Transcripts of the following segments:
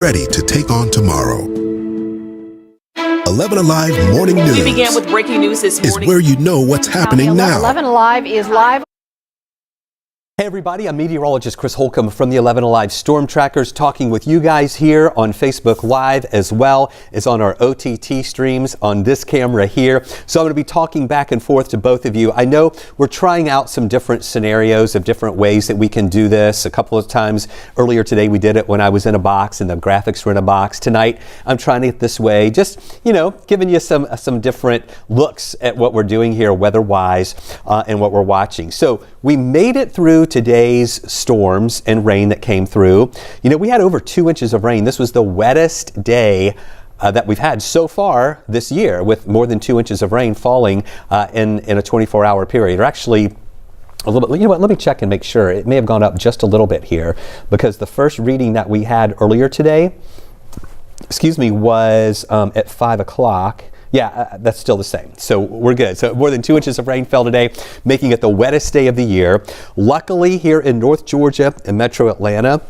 ready to take on tomorrow. 11 Alive Morning News. We began with breaking news this morning. Is where you know what's happening now. 11 Alive is live. Hey everybody, I'm meteorologist Chris Holcomb from the 11 Alive Storm Trackers, talking with you guys here on Facebook Live as well as on our OTT streams on this camera here. So I'm going to be talking back and forth to both of you. I know we're trying out some different scenarios of different ways that we can do this. A couple of times earlier today we did it when I was in a box and the graphics were in a box. Tonight I'm trying it this way, just, you know, giving you some different looks at what we're doing here weather-wise and what we're watching. So we made it through today's storms and rain that came through. You know, we had over 2 inches of rain. This was the wettest day that we've had so far this year, with more than 2 inches of rain falling in a 24-hour period. Or actually, a little bit. You know what? Let me check and make sure. It may have gone up just a little bit here, because the first reading that we had earlier today, was at 5 o'clock. Yeah, that's still the same. So we're good. So more than 2 inches of rain fell today, making it the wettest day of the year. Luckily, here in North Georgia and Metro Atlanta,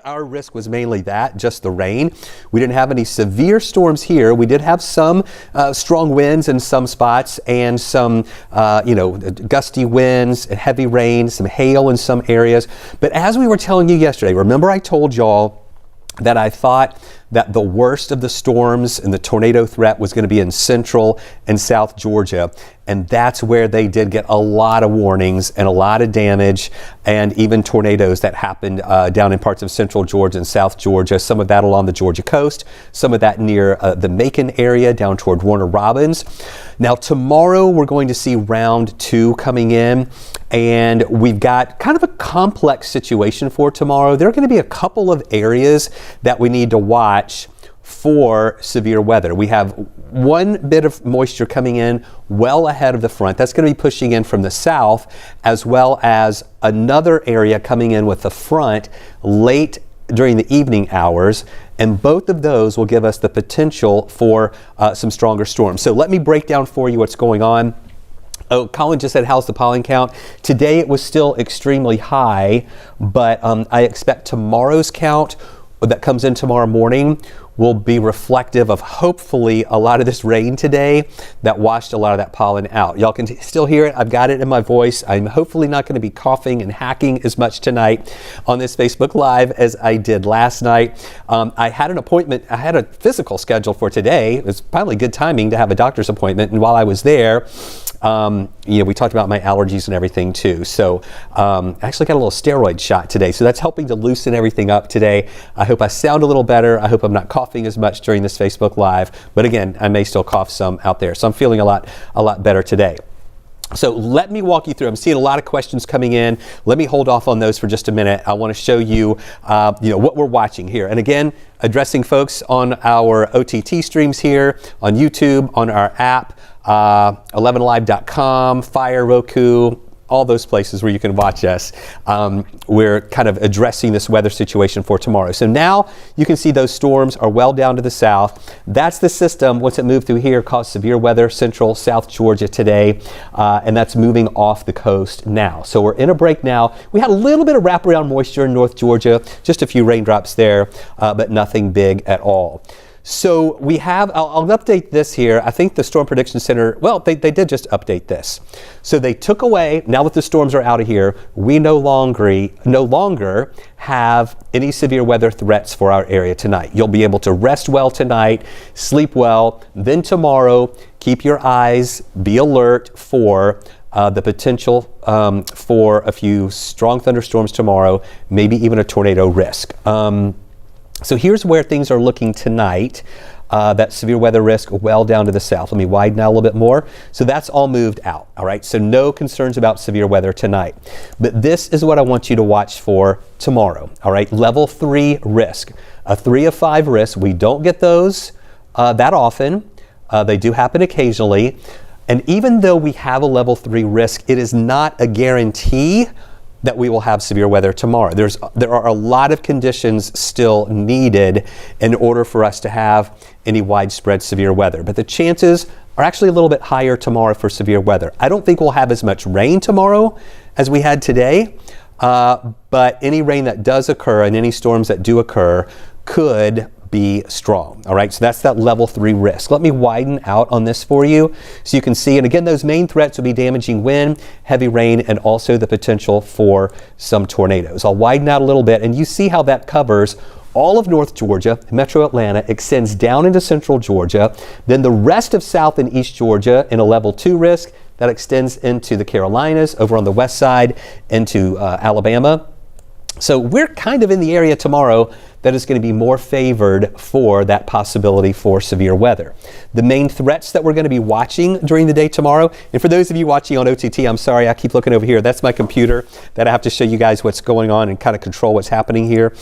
our risk was mainly that, just the rain. We didn't have any severe storms here. We did have some strong winds in some spots and some, gusty winds, heavy rain, some hail in some areas. But as we were telling you yesterday, remember I told y'all that I thought that the worst of the storms and the tornado threat was going to be in central and south Georgia. And that's where they did get a lot of warnings and a lot of damage, and even tornadoes that happened down in parts of central Georgia and south Georgia. Some of that along the Georgia coast, some of that near the Macon area down toward Warner Robins. Now tomorrow we're going to see round 2 coming in, and we've got kind of a complex situation for tomorrow. There are going to be a couple of areas that we need to watch for severe weather. We have one bit of moisture coming in well ahead of the front. That's going to be pushing in from the south, as well as another area coming in with the front late during the evening hours. And both of those will give us the potential for some stronger storms. So let me break down for you what's going on. Oh, Colin just said, how's the pollen count? Today it was still extremely high, but I expect tomorrow's count that comes in tomorrow morning will be reflective of hopefully a lot of this rain today that washed a lot of that pollen out. Y'all can still hear it. I've got it in my voice. I'm hopefully not going to be coughing and hacking as much tonight on this Facebook Live as I did last night. I had an appointment. I had a physical scheduled for today. It was probably good timing to have a doctor's appointment. And while I was there, we talked about my allergies and everything too. So I actually got a little steroid shot today. So that's helping to loosen everything up today. I hope I sound a little better. I hope I'm not coughing as much during this Facebook Live. But again, I may still cough some out there. So I'm feeling a lot better today. So let me walk you through. I'm seeing a lot of questions coming in. Let me hold off on those for just a minute. I want to show you, what we're watching here. And again, addressing folks on our OTT streams here, on YouTube, on our app, 11alive.com, Fire, Roku, all those places where you can watch us. We're kind of addressing this weather situation for tomorrow. So now you can see those storms are well down to the south. That's the system. Once it moved through here, caused severe weather, central, south Georgia today, and that's moving off the coast now. So we're in a break now. We had a little bit of wraparound moisture in North Georgia, just a few raindrops there, but nothing big at all. So we have, I'll update this here. I think the Storm Prediction Center, well, they did just update this. So they took away, now that the storms are out of here, we no longer have any severe weather threats for our area tonight. You'll be able to rest well tonight, sleep well. Then tomorrow, keep your eyes, be alert for the potential for a few strong thunderstorms tomorrow, maybe even a tornado risk. So here's where things are looking tonight. That severe weather risk well down to the south. Let me widen out a little bit more. So that's all moved out. All right. So no concerns about severe weather tonight. But this is what I want you to watch for tomorrow. All right. Level 3 risk. A 3 of 5 risk. We don't get those that often. They do happen occasionally. And even though we have a level 3 risk, it is not a guarantee that we will have severe weather tomorrow. There are a lot of conditions still needed in order for us to have any widespread severe weather. But the chances are actually a little bit higher tomorrow for severe weather. I don't think we'll have as much rain tomorrow as we had today, but any rain that does occur and any storms that do occur could be strong. All right, so that's that level 3 risk. Let me widen out on this for you so you can see. And again, those main threats will be damaging wind, heavy rain, and also the potential for some tornadoes. I'll widen out a little bit, and you see how that covers all of North Georgia, Metro Atlanta, extends down into Central Georgia, then the rest of South and East Georgia in a level 2 risk that extends into the Carolinas, over on the west side into Alabama. So we're kind of in the area tomorrow that is going to be more favored for that possibility for severe weather. The main threats that we're going to be watching during the day tomorrow, and for those of you watching on OTT, I'm sorry, I keep looking over here. That's my computer that I have to show you guys what's going on and kind of control what's happening here.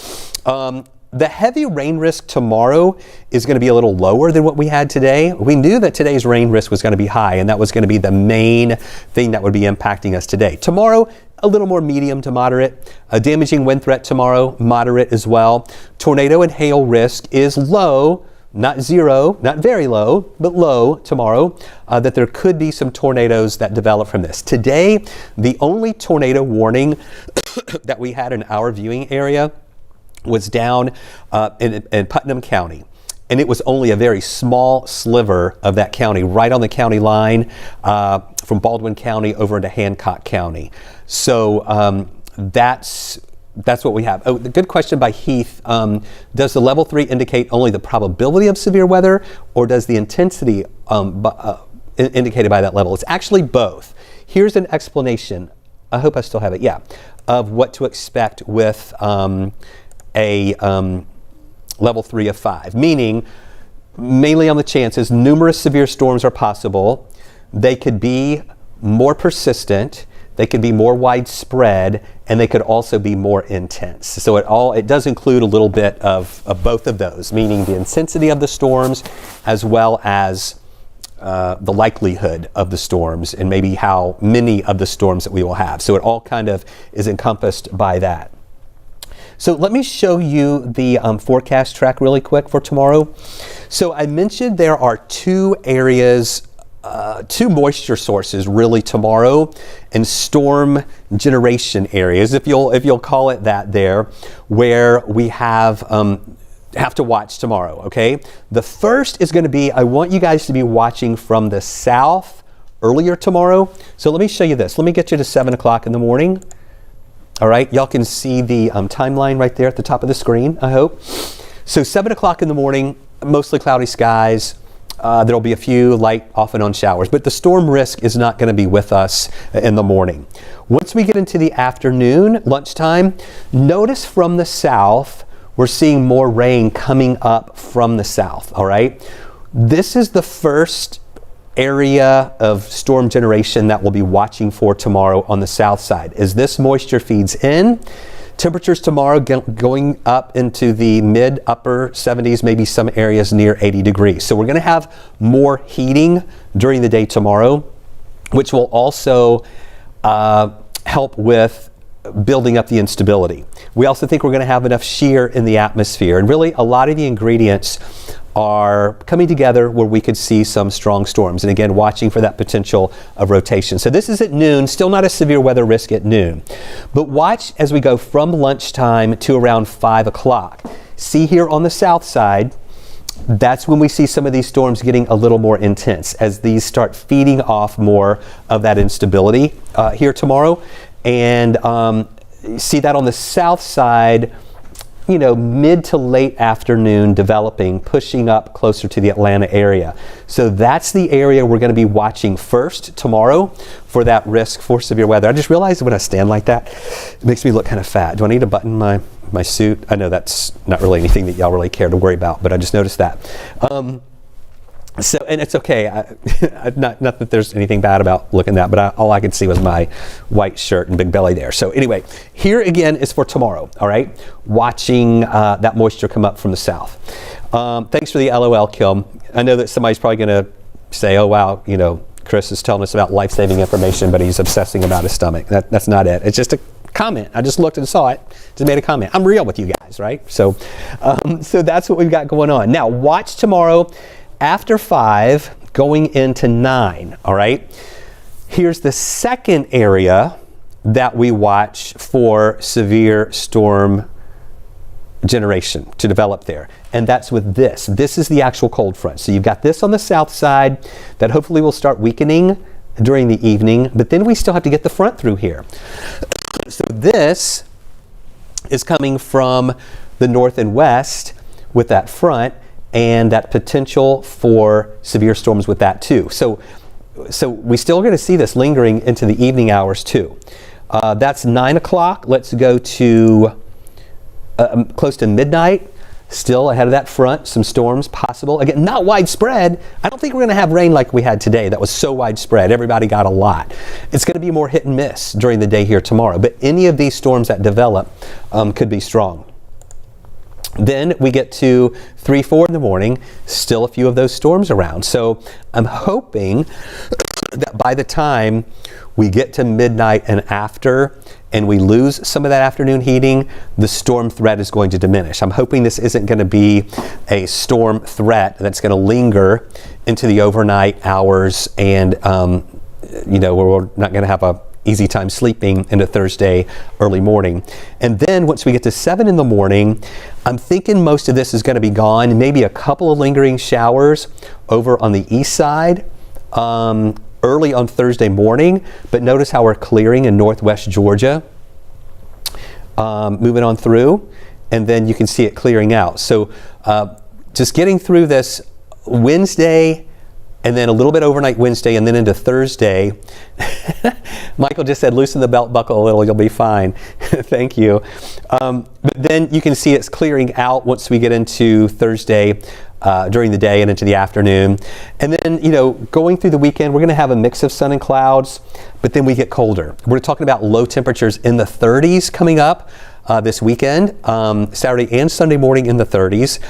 The heavy rain risk tomorrow is going to be a little lower than what we had today. We knew that today's rain risk was going to be high, and that was going to be the main thing that would be impacting us today. Tomorrow, a little more medium to moderate. A damaging wind threat tomorrow, moderate as well. Tornado and hail risk is low, not zero, not very low, but low tomorrow, that there could be some tornadoes that develop from this. Today, the only tornado warning that we had in our viewing area was down in Putnam County. And it was only a very small sliver of that county, right on the county line from Baldwin County over into Hancock County. So that's what we have. Oh, the good question by Heath. Does the level 3 indicate only the probability of severe weather, or does the intensity indicated by that level? It's actually both. Here's an explanation. I hope I still have it. Yeah, of what to expect with a level 3 of 5, meaning mainly on the chances numerous severe storms are possible. They could be more persistent, they could be more widespread, and they could also be more intense. So it does include a little bit of both of those, meaning the intensity of the storms as well as the likelihood of the storms and maybe how many of the storms that we will have. So it all kind of is encompassed by that. So let me show you the forecast track really quick for tomorrow. So I mentioned there are two areas, two moisture sources really tomorrow, and storm generation areas, if you'll call it that there, where we have to watch tomorrow, okay? The first is going to be, I want you guys to be watching from the south earlier tomorrow. So let me show you this. Let me get you to 7 o'clock in the morning. All right, y'all can see the timeline right there at the top of the screen, I hope. So 7 o'clock in the morning, mostly cloudy skies. There'll be a few light off and on showers, but the storm risk is not going to be with us in the morning. Once we get into the afternoon, lunchtime, notice from the south, we're seeing more rain coming up from the south, all right? This is the first area of storm generation that we'll be watching for tomorrow on the south side. As this moisture feeds in, temperatures tomorrow going up into the mid-upper 70s, maybe some areas near 80 degrees. So we're going to have more heating during the day tomorrow, which will also help with building up the instability. We also think we're going to have enough shear in the atmosphere, and really a lot of the ingredients are coming together where we could see some strong storms. And again, watching for that potential of rotation. So this is at noon, still not a severe weather risk at noon. But watch as we go from lunchtime to around 5 o'clock. See here on the south side, that's when we see some of these storms getting a little more intense as these start feeding off more of that instability here tomorrow. And see that on the south side, you know, mid to late afternoon developing, pushing up closer to the Atlanta area. So that's the area we're going to be watching first tomorrow for that risk for severe weather. I just realized when I stand like that, it makes me look kind of fat. Do I need to button my suit? I know that's not really anything that y'all really care to worry about, but I just noticed that. So, and it's okay. Not that there's anything bad about looking that, but all I could see was my white shirt and big belly there. So anyway, here again is for tomorrow, all right? Watching that moisture come up from the south. Thanks for the LOL, Kim. I know that somebody's probably going to say, oh, wow, you know, Chris is telling us about life-saving information, but he's obsessing about his stomach. That's not it. It's just a comment. I just looked and saw it, just made a comment. I'm real with you guys, right? So, so that's what we've got going on. Now, watch tomorrow after 5 going into 9, all right? Here's the second area that we watch for severe storm generation to develop there. And that's with this. This is the actual cold front. So you've got this on the south side that hopefully will start weakening during the evening, but then we still have to get the front through here. So this is coming from the north and west with that front, and that potential for severe storms with that too. So we still are going to see this lingering into the evening hours too. That's 9 o'clock. Let's go to close to midnight. Still ahead of that front, some storms possible. Again, not widespread. I don't think we're going to have rain like we had today. That was so widespread. Everybody got a lot. It's going to be more hit and miss during the day here tomorrow. But any of these storms that develop could be strong. Then we get to 3, 4 in the morning, still a few of those storms around. So I'm hoping that by the time we get to midnight and after, and we lose some of that afternoon heating, the storm threat is going to diminish. I'm hoping this isn't going to be a storm threat that's going to linger into the overnight hours, and we're not going to have a easy time sleeping into Thursday early morning. And then once we get to 7 in the morning, I'm thinking most of this is going to be gone. Maybe a couple of lingering showers over on the east side early on Thursday morning, but notice how we're clearing in northwest Georgia, moving on through, and then you can see it clearing out. So just getting through this Wednesday, and then a little bit overnight Wednesday, and then into Thursday. Michael just said, loosen the belt buckle a little, you'll be fine. Thank you. But then you can see it's clearing out once we get into Thursday during the day and into the afternoon. And then, going through the weekend, we're going to have a mix of sun and clouds, but then we get colder. We're talking about low temperatures in the 30s coming up this weekend, Saturday and Sunday morning in the 30s.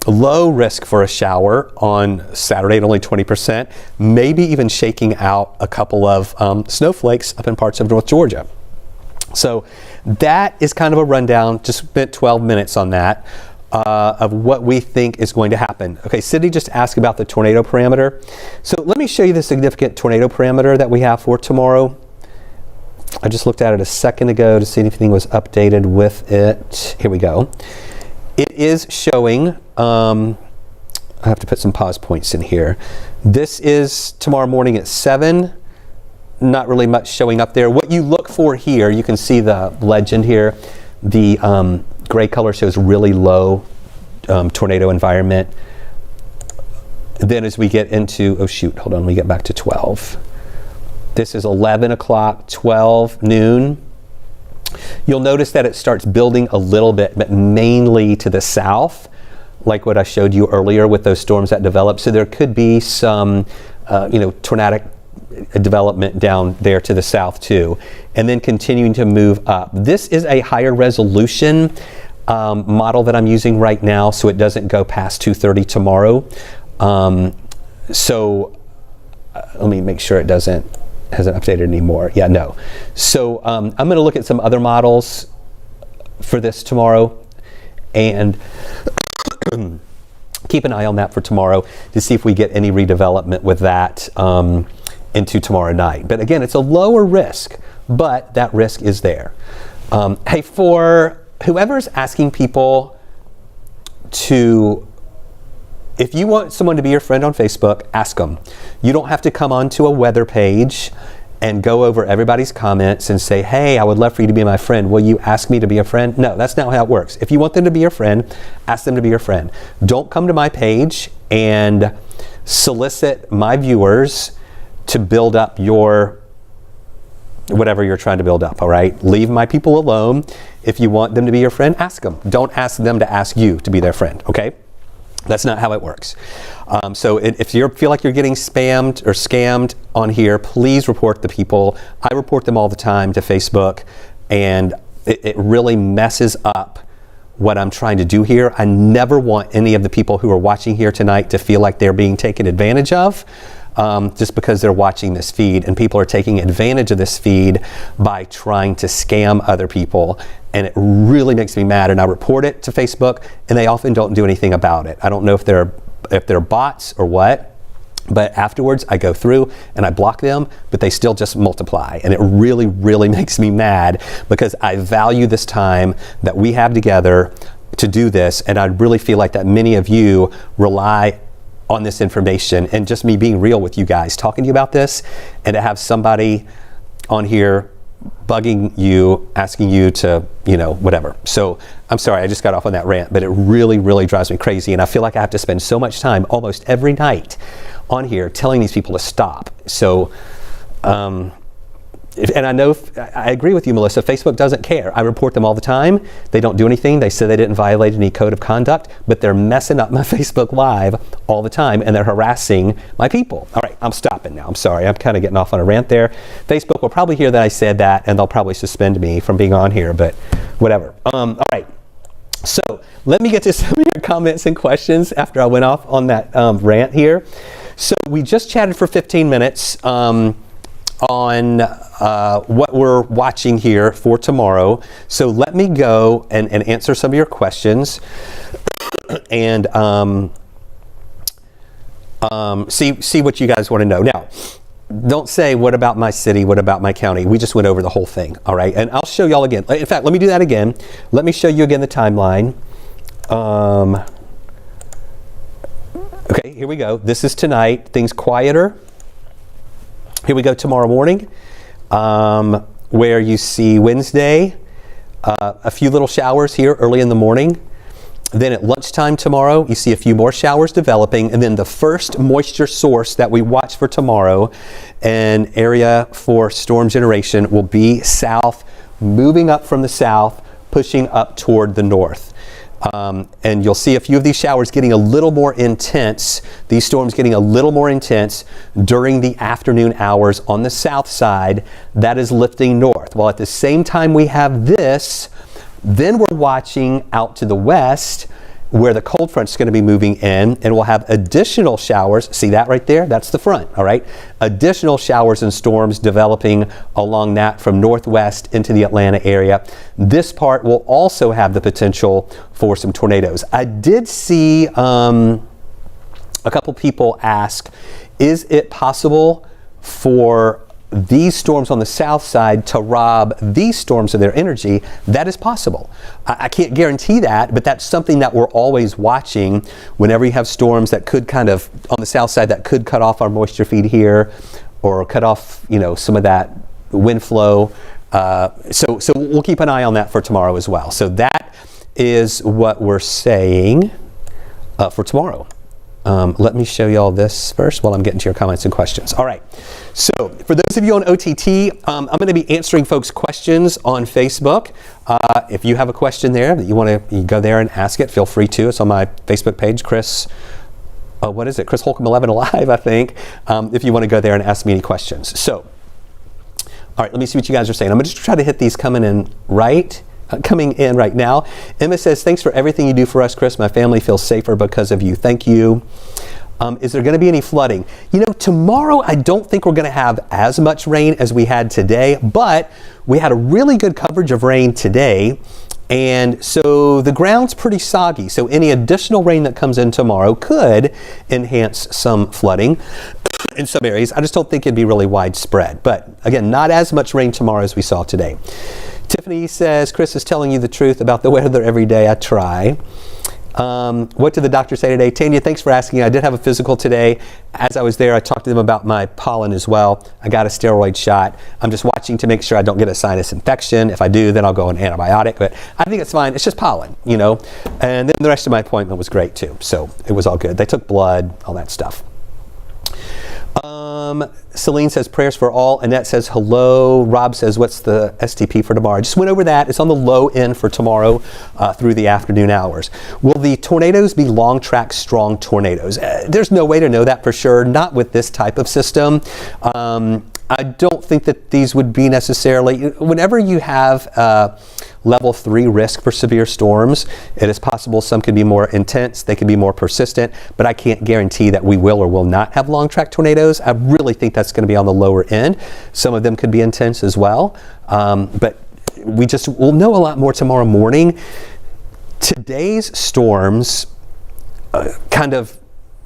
Low risk for a shower on Saturday at only 20%, maybe even shaking out a couple of snowflakes up in parts of North Georgia. So that is kind of a rundown, just spent 12 minutes on that, of what we think is going to happen. Okay, Sydney just asked about the tornado parameter. So let me show you the significant tornado parameter that we have for tomorrow. I just looked at it a second ago to see if anything was updated with it. Here we go. It is showing, I have to put some pause points in here. This is tomorrow morning at 7. Not really much showing up there. What you look for here, you can see the legend here. The gray color shows really low tornado environment. Then as we get into, hold on, we get back to 12. This is 11 o'clock, 12 noon. You'll notice that it starts building a little bit, but mainly to the south, like what I showed you earlier with those storms that develop. So there could be some, tornadic development down there to the south too, and then continuing to move up. This is a higher resolution model that I'm using right now, so it doesn't go past 2:30 tomorrow. Let me make sure it hasn't updated anymore. Yeah, no. So I'm going to look at some other models for this tomorrow, and keep an eye on that for tomorrow to see if we get any redevelopment with that into tomorrow night. But again, it's a lower risk, but that risk is there. Hey, for whoever's asking people if you want someone to be your friend on Facebook, ask them. You don't have to come onto a weather page and go over everybody's comments and say, hey, I would love for you to be my friend. Will you ask me to be a friend? No, that's not how it works. If you want them to be your friend, ask them to be your friend. Don't come to my page and solicit my viewers to build up your whatever you're trying to build up, all right? Leave my people alone. If you want them to be your friend, ask them. Don't ask them to ask you to be their friend, okay? That's not how it works. So if you feel like you're getting spammed or scammed on here, please report the people. I report them all the time to Facebook, and it really messes up what I'm trying to do here. I never want any of the people who are watching here tonight to feel like they're being taken advantage of just because they're watching this feed, and people are taking advantage of this feed by trying to scam other people, and it really makes me mad, and I report it to Facebook, and they often don't do anything about it. I don't know if they're bots or what, But afterwards, I go through and I block them, but they still just multiply. And it really, really makes me mad because I value this time that we have together to do this. And I really feel like that many of you rely on this information and just me being real with you guys, talking to you about this, and to have somebody on here bugging you, asking you to, whatever. So I'm sorry, I just got off on that rant, but it really, really drives me crazy. And I feel like I have to spend so much time almost every night on here telling these people to stop. So, and I know, I agree with you, Melissa, Facebook doesn't care. I report them all the time. They don't do anything. They say they didn't violate any code of conduct, but they're messing up my Facebook Live all the time, and they're harassing my people. All right, I'm stopping now. I'm sorry. I'm kind of getting off on a rant there. Facebook will probably hear that I said that, and they'll probably suspend me from being on here, but whatever. All right. So let me get to some of your comments and questions after I went off on that rant here. So we just chatted for 15 minutes on what we're watching here for tomorrow. So let me go and answer some of your questions and see what you guys want to know. Now, don't say, what about my city? What about my county? We just went over the whole thing, all right? And I'll show y'all again. In fact, let me do that again. Let me show you again the timeline. Okay, here we go. This is tonight. Things quieter. Here we go tomorrow morning, where you see Wednesday, a few little showers here early in the morning. Then at lunchtime tomorrow, you see a few more showers developing, and then the first moisture source that we watch for tomorrow, an area for storm generation, will be south, moving up from the south, pushing up toward the north. And you'll see a few of these showers getting a little more intense, these storms getting a little more intense during the afternoon hours on the south side. That is lifting north. While at the same time we have this, then we're watching out to the west where the cold front is going to be moving in, and we'll have additional showers. See that right there? That's the front, all right? Additional showers and storms developing along that from northwest into the Atlanta area. This part will also have the potential for some tornadoes. I did see a couple people ask, is it possible for these storms on the south side to rob these storms of their energy? That is possible. I can't guarantee that, but that's something that we're always watching whenever you have storms that could kind of, on the south side, that could cut off our moisture feed here or cut off, some of that wind flow. So we'll keep an eye on that for tomorrow as well. So that is what we're saying for tomorrow. Let me show you all this first while I'm getting to your comments and questions. All right. So for those of you on OTT, I'm going to be answering folks' questions on Facebook. If you have a question there that you want to go there and ask it, feel free to. It's on my Facebook page, Chris Holcomb 11 Alive, I think, if you want to go there and ask me any questions. So, all right, let me see what you guys are saying. I'm going to just try to hit these coming in right now. Emma says, thanks for everything you do for us, Chris. My family feels safer because of you. Thank you. Is there going to be any flooding? Tomorrow I don't think we're going to have as much rain as we had today, but we had a really good coverage of rain today. And so the ground's pretty soggy. So any additional rain that comes in tomorrow could enhance some flooding in some areas. I just don't think it'd be really widespread. But again, not as much rain tomorrow as we saw today. Tiffany says, Chris is telling you the truth about the weather every day. I try. What did the doctor say today? Tanya, thanks for asking. I did have a physical today. As I was there, I talked to them about my pollen as well. I got a steroid shot. I'm just watching to make sure I don't get a sinus infection. If I do, then I'll go on an antibiotic. But I think it's fine. It's just pollen, And then the rest of my appointment was great too. So it was all good. They took blood, all that stuff. Celine says prayers for all. Annette says hello. Rob says, what's the STP for tomorrow? I just went over that. It's on the low end for tomorrow through the afternoon hours. Will the tornadoes be long track strong tornadoes? There's no way to know that for sure. Not with this type of system. I don't think that these would be necessarily, whenever you have level 3 risk for severe storms, it is possible some could be more intense, they could be more persistent, but I can't guarantee that we will or will not have long track tornadoes. I really think that's going to be on the lower end. Some of them could be intense as well, but we'll know a lot more tomorrow morning. Today's storms kind of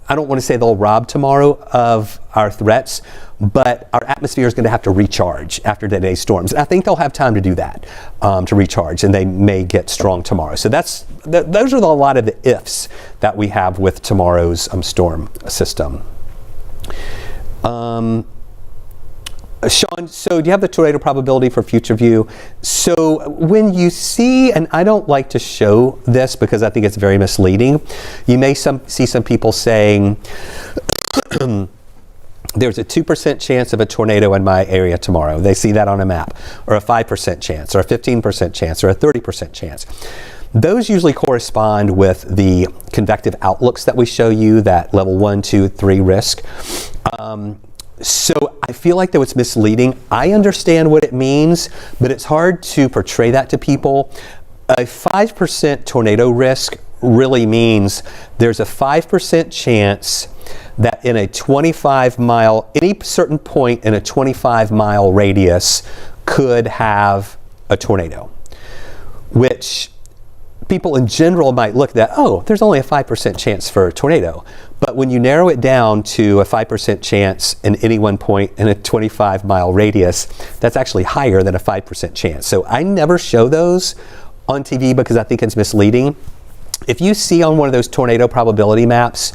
I don't want to say they'll rob tomorrow of our threats, but our atmosphere is going to have to recharge after today's storms. And I think they'll have time to do that, to recharge, and they may get strong tomorrow. So those are a lot of the ifs that we have with tomorrow's storm system. Sean, so do you have the tornado probability for future view? So when you see, and I don't like to show this because I think it's very misleading, you may see some people saying, there's a 2% chance of a tornado in my area tomorrow. They see that on a map, or a 5% chance, or a 15% chance, or a 30% chance. Those usually correspond with the convective outlooks that we show you, that level 1, 2, 3 risk. So I feel like that was misleading. I understand what it means, but it's hard to portray that to people. A 5% tornado risk really means there's a 5% chance that in a 25-mile, any certain point in a 25-mile radius could have a tornado, which people in general might look at that, oh, there's only a 5% chance for a tornado. But when you narrow it down to a 5% chance in any one point in a 25-mile radius, that's actually higher than a 5% chance. So I never show those on TV because I think it's misleading. If you see on one of those tornado probability maps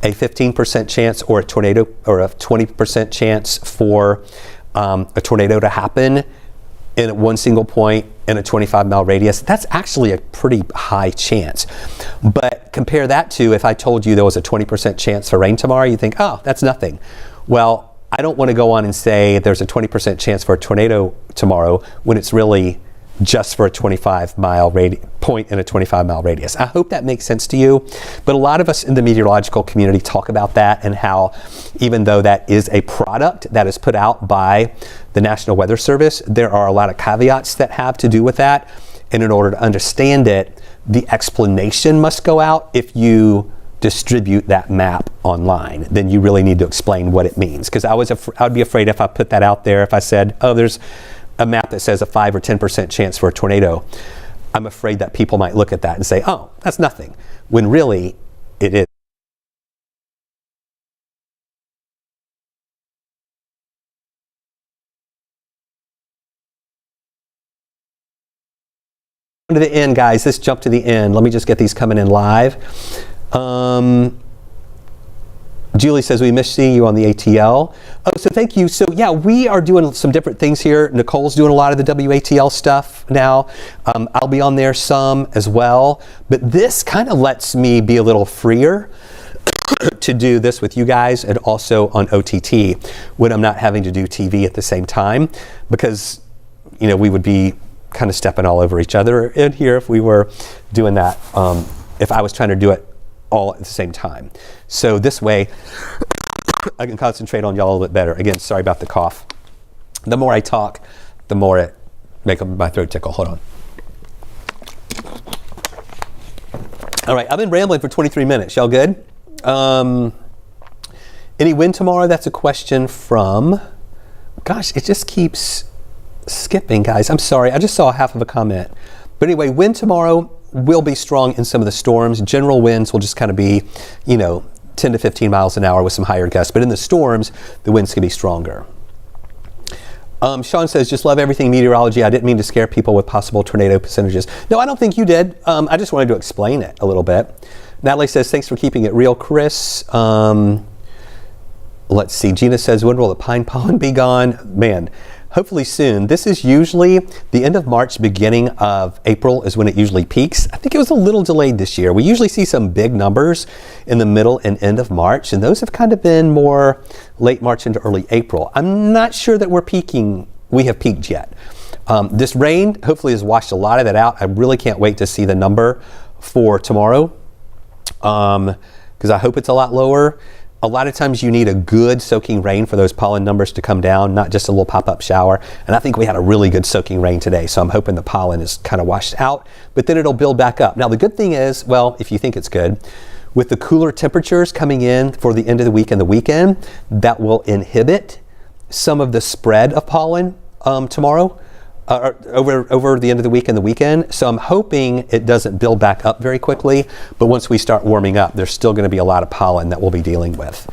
a 15% chance or a tornado, or a 20% chance for a tornado to happen in one single point in a 25-mile radius, that's actually a pretty high chance. But compare that to if I told you there was a 20% chance for rain tomorrow, you think, oh, that's nothing. Well, I don't want to go on and say there's a 20% chance for a tornado tomorrow when it's really just for a 25-mile point in a 25-mile radius. I hope that makes sense to you. But a lot of us in the meteorological community talk about that, and how even though that is a product that is put out by the National Weather Service, there are a lot of caveats that have to do with that. And in order to understand it, the explanation must go out. If you distribute that map online, then you really need to explain what it means. Because I would be afraid if I put that out there, if I said, oh, there's a map that says a 5 or 10% chance for a tornado, I'm afraid that people might look at that and say, oh, that's nothing, when really it is. To the end, guys. Let's jump to the end. Let me just get these coming in live. Julie says, we miss seeing you on the ATL. Oh, so thank you. So yeah, we are doing some different things here. Nicole's doing a lot of the WATL stuff now. I'll be on there some as well. But this kind of lets me be a little freer to do this with you guys, and also on OTT when I'm not having to do TV at the same time, because, you know, we would be kind of stepping all over each other in here if we were doing that, if I was trying to do it all at the same time. So this way I can concentrate on y'all a little bit better. Again, sorry about the cough. The more I talk, the more it makes my throat tickle. Hold on. All right, I've been rambling for 23 minutes. Y'all good? Any wind tomorrow? That's a question from, gosh, it just keeps skipping, guys. I'm sorry, I just saw half of a comment. But anyway, wind tomorrow will be strong in some of the storms. General winds will just kind of be, 10 to 15 miles an hour with some higher gusts. But in the storms, the winds can be stronger. Sean says, just love everything meteorology. I didn't mean to scare people with possible tornado percentages. No, I don't think you did. I just wanted to explain it a little bit. Natalie says, thanks for keeping it real, Chris. Let's see. Gina says, when will the pine pollen be gone? Man, hopefully soon. This is usually the end of March, beginning of April is when it usually peaks. I think it was a little delayed this year. We usually see some big numbers in the middle and end of March, and those have kind of been more late March into early April. I'm not sure that we have peaked yet. This rain hopefully has washed a lot of that out. I really can't wait to see the number for tomorrow, because I hope it's a lot lower. A lot of times you need a good soaking rain for those pollen numbers to come down, not just a little pop-up shower. And I think we had a really good soaking rain today, so I'm hoping the pollen is kind of washed out, but then it'll build back up. Now the good thing is, well, if you think it's good, with the cooler temperatures coming in for the end of the week and the weekend, that will inhibit some of the spread of pollen tomorrow. over the end of the week and the weekend. So I'm hoping it doesn't build back up very quickly. But once we start warming up, there's still going to be a lot of pollen that we'll be dealing with.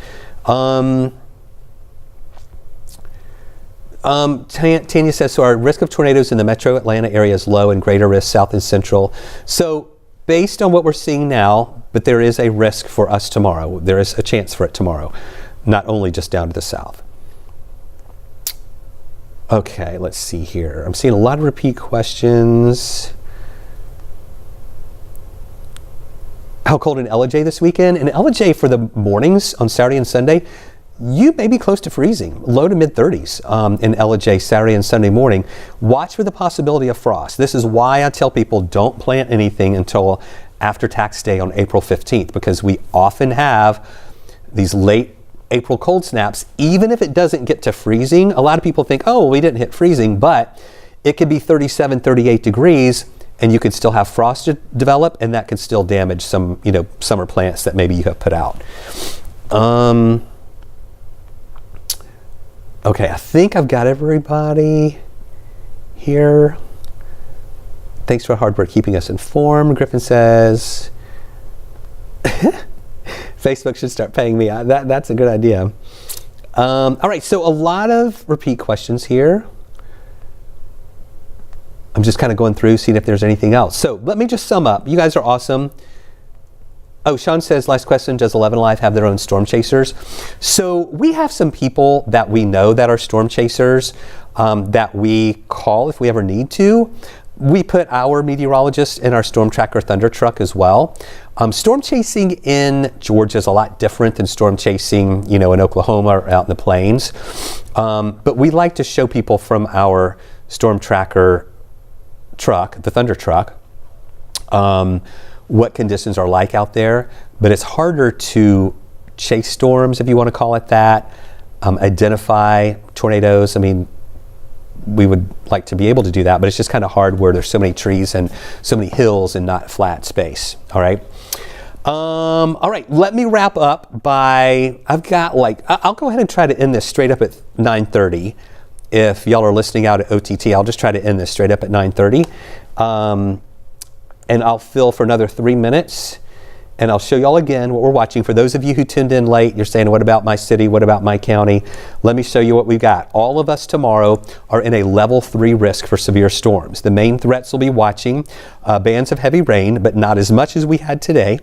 Tanya says, so our risk of tornadoes in the metro Atlanta area is low and greater risk south and central. So based on what we're seeing now, but there is a risk for us tomorrow. There is a chance for it tomorrow, not only just down to the south. Okay, let's see here. I'm seeing a lot of repeat questions. How cold in LJ this weekend? In LJ for the mornings on Saturday and Sunday, you may be close to freezing, low to mid 30s in LJ Saturday and Sunday morning. Watch for the possibility of frost. This is why I tell people don't plant anything until after tax day on April 15th, because we often have these late April cold snaps. Even if it doesn't get to freezing, a lot of people think, oh, we didn't hit freezing, but it could be 37, 38 degrees and you could still have frost develop, and that could still damage some, summer plants that maybe you have put out. Okay, I think I've got everybody here. Thanks for hard work keeping us informed. Griffin says, Facebook should start paying me. That's a good idea. All right, so a lot of repeat questions here. I'm just kind of going through, seeing if there's anything else. So let me just sum up. You guys are awesome. Oh, Sean says, last question, does 11 Alive have their own storm chasers? So we have some people that we know that are storm chasers that we call if we ever need to. We put our meteorologists in our Storm Tracker Thunder truck as well. Storm chasing in Georgia is a lot different than storm chasing, in Oklahoma or out in the plains. But we like to show people from our Storm Tracker truck, the Thunder truck, what conditions are like out there. But it's harder to chase storms, if you want to call it that, identify tornadoes. I mean, we would like to be able to do that, but it's just kind of hard where there's so many trees and so many hills and not flat space. All right. All right. Let me wrap up by, I'll go ahead and try to end this straight up at 9:30. If y'all are listening out at OTT, I'll just try to end this straight up at 9:30. And I'll fill for another 3 minutes. And I'll show y'all again what we're watching. For those of you who tuned in late, you're saying, what about my city? What about my county? Let me show you what we've got. All of us tomorrow are in a level 3 risk for severe storms. The main threats will be watching bands of heavy rain, but not as much as we had today.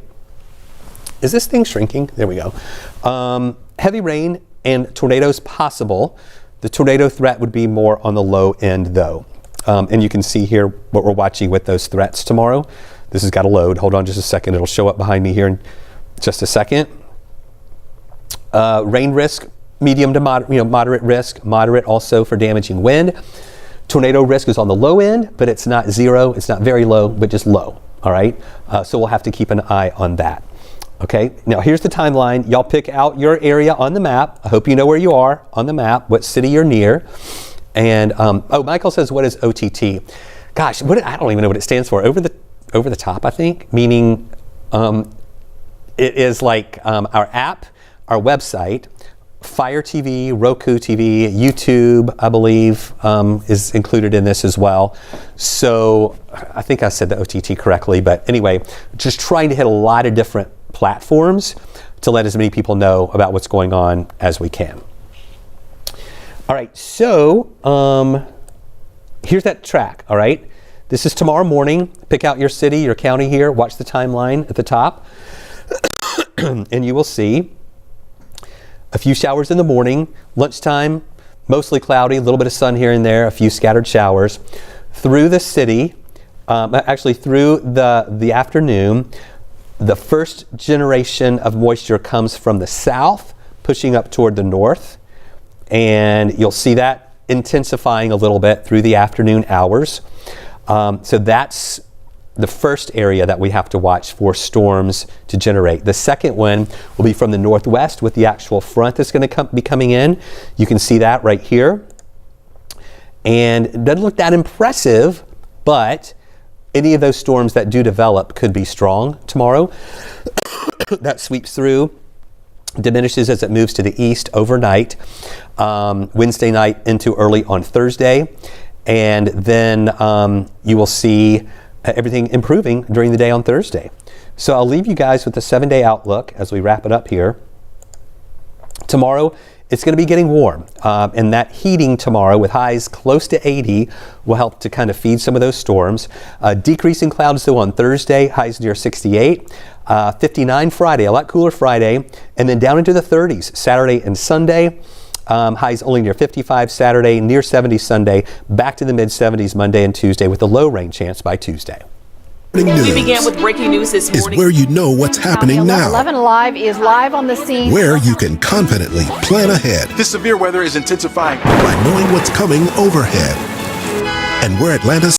Is this thing shrinking? There we go. Heavy rain and tornadoes possible. The tornado threat would be more on the low end though. And you can see here what we're watching with those threats tomorrow. This has got to load. Hold on just a second. It'll show up behind me here in just a second. Rain risk, medium to moderate risk. Moderate also for damaging wind. Tornado risk is on the low end, but it's not zero. It's not very low, but just low. All right. So we'll have to keep an eye on that. Okay. Now here's the timeline. Y'all pick out your area on the map. I hope you know where you are on the map, what city you're near. And Michael says, what is OTT? Gosh, I don't even know what it stands for. Over the top, I think, meaning it is like our app, our website, Fire TV, Roku TV, YouTube, I believe, is included in this as well. So I think I said the OTT correctly, but anyway, just trying to hit a lot of different platforms to let as many people know about what's going on as we can. All right, so here's that track, all right? This is tomorrow morning. Pick out your city, your county here. Watch the timeline at the top. And you will see a few showers in the morning. Lunchtime, mostly cloudy, a little bit of sun here and there, a few scattered showers. Through the city, actually through the afternoon, the first generation of moisture comes from the south, pushing up toward the north. And you'll see that intensifying a little bit through the afternoon hours. So that's the first area that we have to watch for storms to generate. The second one will be from the northwest with the actual front that's going to be coming in. You can see that right here. And it doesn't look that impressive, but any of those storms that do develop could be strong tomorrow. That sweeps through, diminishes as it moves to the east overnight, Wednesday night into early on Thursday. and then you will see everything improving during the day on Thursday. So I'll leave you guys with the 7-day outlook as we wrap it up here. Tomorrow, it's going to be getting warm, and that heating tomorrow with highs close to 80 will help to kind of feed some of those storms. Decreasing clouds though on Thursday, highs near 68. 59 Friday, a lot cooler Friday, and then down into the 30s Saturday and Sunday. Highs only near 55 Saturday, near 70 Sunday, back to the mid-70s Monday and Tuesday with a low rain chance by Tuesday. We began with breaking news this Is morning. where you know what's happening now, 11 Alive is live on the scene. where you can confidently plan ahead This severe weather is intensifying. by knowing what's coming overhead, and where Atlanta's